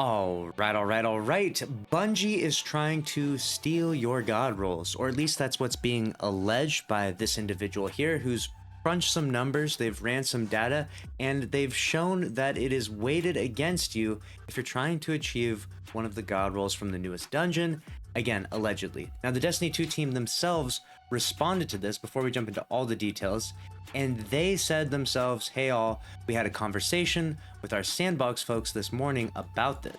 All right. Bungie is trying to steal your god rolls, or at least that's what's being alleged by this individual here who's crunched some numbers, they've ran some data, and they've shown that it is weighted against you if you're trying to achieve one of the god rolls from the newest dungeon. Again, allegedly. Now, the Destiny 2 team themselves responded to this before we jump into all the details, and they said themselves, hey all, we had a conversation with our sandbox folks this morning about this.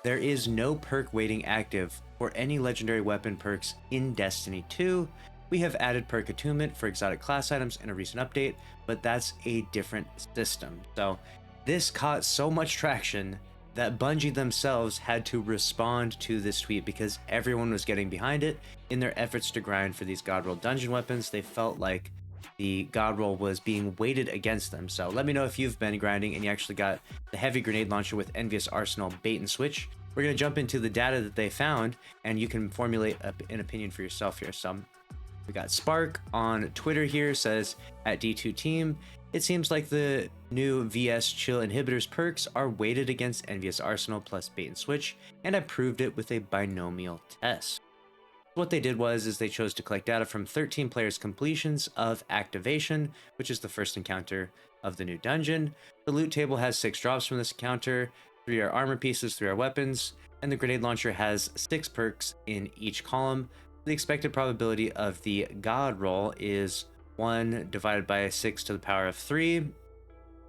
There is no perk weighting active for any legendary weapon perks in Destiny 2. We have added perk attunement for exotic class items in a recent update, but that's a different system. So this caught so much traction that Bungie themselves had to respond to this tweet because everyone was getting behind it in their efforts to grind for these god roll dungeon weapons. They felt like the god roll was being weighted against them. So let me know if you've been grinding and you actually got the heavy grenade launcher with Envious Arsenal bait and switch. We're going to jump into the data that they found and you can formulate an opinion for yourself here. So we got Spark on Twitter here, says at D2 Team, it seems like the new VS Chill Inhibitors perks are weighted against Envious Arsenal plus bait and switch, and I proved it with a binomial test. What they did is they chose to collect data from 13 players' completions of activation, which is the first encounter of the new dungeon. The loot table has 6 drops from this encounter, 3 are armor pieces, 3 are weapons, and the grenade launcher has 6 perks in each column. The expected probability of the god roll is 1 divided by 6 to the power of 3. And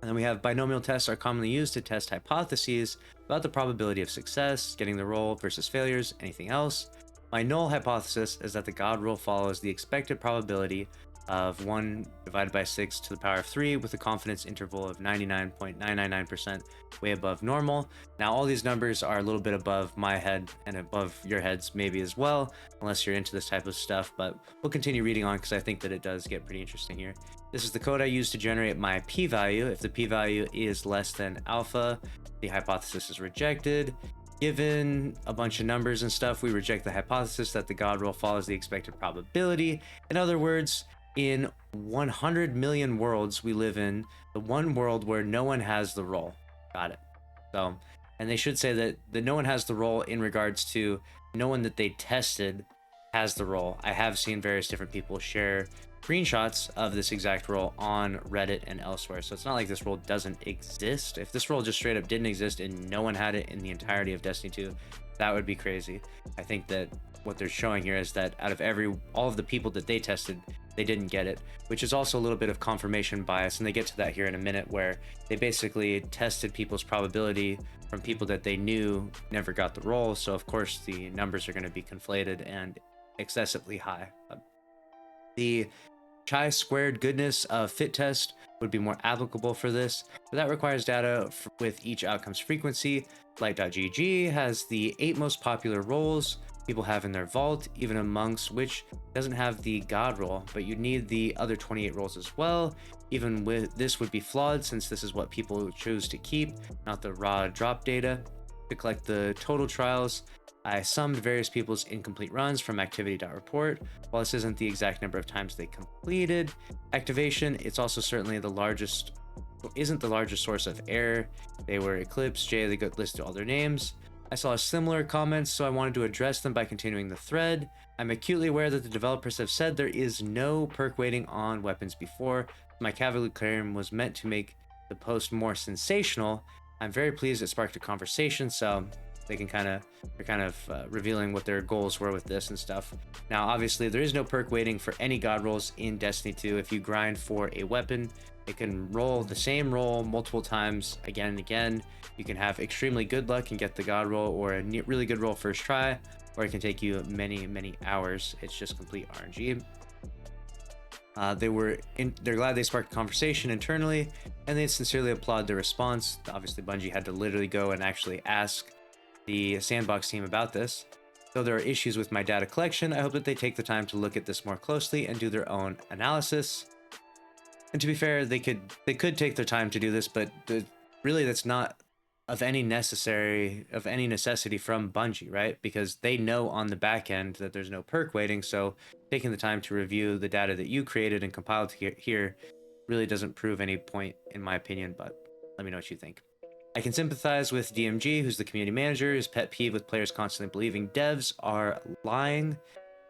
then we have binomial tests are commonly used to test hypotheses about the probability of success, getting the roll versus failures, anything else. My null hypothesis is that the god roll follows the expected probability of 1 divided by 6 to the power of 3 with a confidence interval of 99.999%, way above normal. Now all these numbers are a little bit above my head and above your heads maybe as well, unless you're into this type of stuff, but we'll continue reading on because I think that it does get pretty interesting here. This is the code I use to generate my p-value. If the p-value is less than alpha, the hypothesis is rejected. Given a bunch of numbers and stuff, we reject the hypothesis that the god roll follows the expected probability. In other words, in 100 million worlds we live in, the one world where no one has the roll. Got it. So, and they should say that no one has the roll in regards to no one that they tested has the roll. I have seen various different people share screenshots of this exact roll on Reddit and elsewhere. So it's not like this roll doesn't exist. If this roll just straight up didn't exist and no one had it in the entirety of Destiny 2, that would be crazy. I think that what they're showing here is that out of all of the people that they tested, they didn't get it, which is also a little bit of confirmation bias, and they get to that here in a minute, where they basically tested people's probability from people that they knew never got the roll. So of course the numbers are going to be conflated and excessively high. The chi-squared goodness of fit test would be more applicable for this, but that requires data with each outcome's frequency. Light.gg has the 8 most popular rolls people have in their vault, even amongst which doesn't have the god roll, but you need the other 28 rolls as well. Even with this would be flawed, since this is what people choose to keep, not the raw drop data. To collect the total trials, I summed various people's incomplete runs from activity.report. While this isn't the exact number of times they completed activation, it's also certainly isn't the largest source of error. They were Eclipse, Jay, they got listed all their names. I saw similar comments, so I wanted to address them by continuing the thread. I'm acutely aware that the developers have said there is no perk weighting on weapons before. My cavalier claim was meant to make the post more sensational. I'm very pleased it sparked a conversation, so they're kind of revealing what their goals were with this and stuff. Now, obviously, there is no perk weighting for any god rolls in Destiny 2. If you grind for a weapon, it can roll the same roll multiple times again and again. You can have extremely good luck and get the god roll, or a really good roll first try, or it can take you many hours. It's just complete RNG. They're glad they sparked a conversation internally, and they sincerely applaud their response. Obviously, Bungie had to literally go and actually ask the sandbox team about this. Though there are issues with my data collection, I hope that they take the time to look at this more closely and do their own analysis. And to be fair, they could take their time to do this, but really that's not of any necessity from Bungie, right? Because they know on the back end that there's no perk weighting, so taking the time to review the data that you created and compiled here really doesn't prove any point, in my opinion, but let me know what you think. I can sympathize with DMG, who's the community manager. His pet peeve with players constantly believing devs are lying.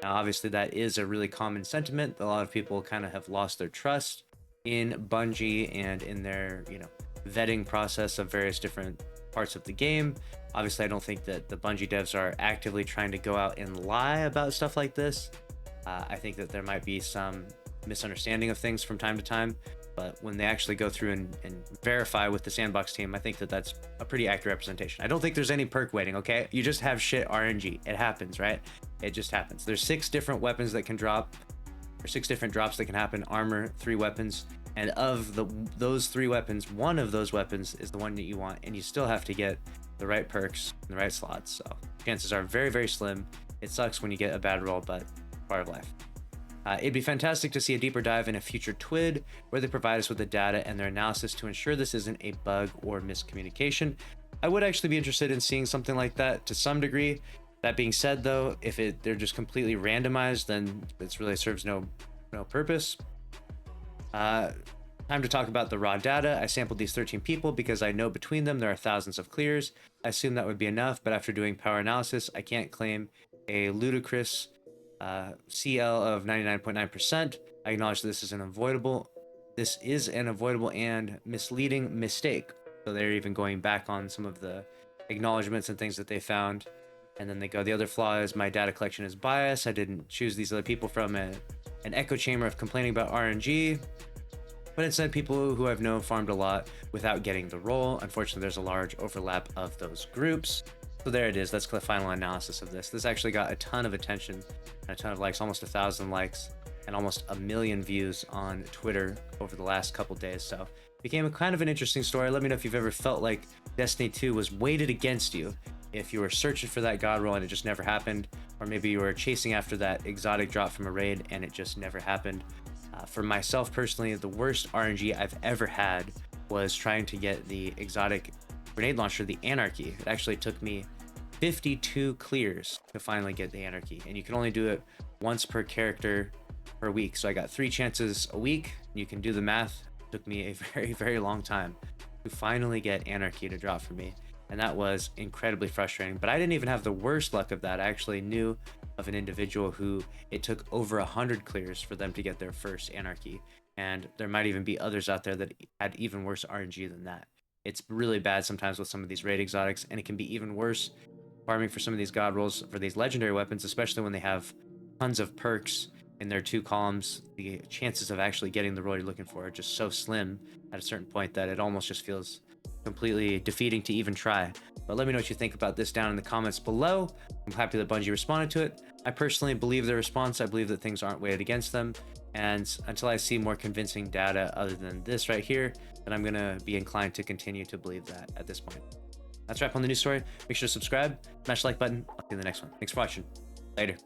Now, obviously, that is a really common sentiment. A lot of people kind of have lost their trust in Bungie and in their, vetting process of various different parts of the game. Obviously, I don't think that the Bungie devs are actively trying to go out and lie about stuff like this. I think that there might be some misunderstanding of things from time to time, but when they actually go through and verify with the sandbox team, I think that that's a pretty accurate representation. I don't think there's any perk waiting, okay? You just have shit RNG. It happens, right? It just happens. There's 6 different weapons that can drop, or 6 different drops that can happen. Armor, 3 weapons, and of those 3 weapons, one of those weapons is the one that you want, and you still have to get the right perks in the right slots. So chances are very, very slim. It sucks when you get a bad roll, but part of life. It'd be fantastic to see a deeper dive in a future TWID where they provide us with the data and their analysis to ensure this isn't a bug or miscommunication. I would actually be interested in seeing something like that to some degree. That being said, though, if they're just completely randomized, then this really serves no purpose. Time to talk about the raw data. I sampled these 13 people because I know between them there are thousands of clears. I assume that would be enough, but after doing power analysis, I can't claim a ludicrous CL of 99.9%. I acknowledge this is an avoidable and misleading mistake. So they're even going back on some of the acknowledgments and things that they found. And then they go, the other flaw is my data collection is biased. I didn't choose these other people from an echo chamber of complaining about RNG, but instead people who I've known farmed a lot without getting the role. Unfortunately, there's a large overlap of those groups. So there it is. That's the final analysis of this. This actually got a ton of attention and a ton of likes, almost 1,000 likes and almost 1 million views on Twitter over the last couple days. So it became a kind of an interesting story. Let me know if you've ever felt like Destiny 2 was weighted against you. If you were searching for that god roll and it just never happened, or maybe you were chasing after that exotic drop from a raid and it just never happened. For myself personally, the worst RNG I've ever had was trying to get the exotic grenade launcher, the Anarchy. It actually took me 52 clears to finally get the Anarchy, and you can only do it once per character per week. So I got 3 chances a week. You can do the math. It took me a very, very long time to finally get Anarchy to drop for me, and that was incredibly frustrating. But I didn't even have the worst luck of that. I actually knew of an individual who it took over 100 clears for them to get their first Anarchy, and there might even be others out there that had even worse RNG than that. It's really bad sometimes with some of these raid exotics, and it can be even worse farming for some of these god rolls for these legendary weapons, especially when they have tons of perks in their 2 columns. The chances of actually getting the roll you're looking for are just so slim at a certain point that it almost just feels completely defeating to even try. But let me know what you think about this down in the comments below. I'm happy that Bungie responded to it. I personally believe their response. I believe that things aren't weighted against them, and until I see more convincing data other than this right here, then I'm gonna be inclined to continue to believe that at this point. That's a wrap on the news story. Make sure to subscribe, smash the like button. I'll see you in the next one. Thanks for watching. Later.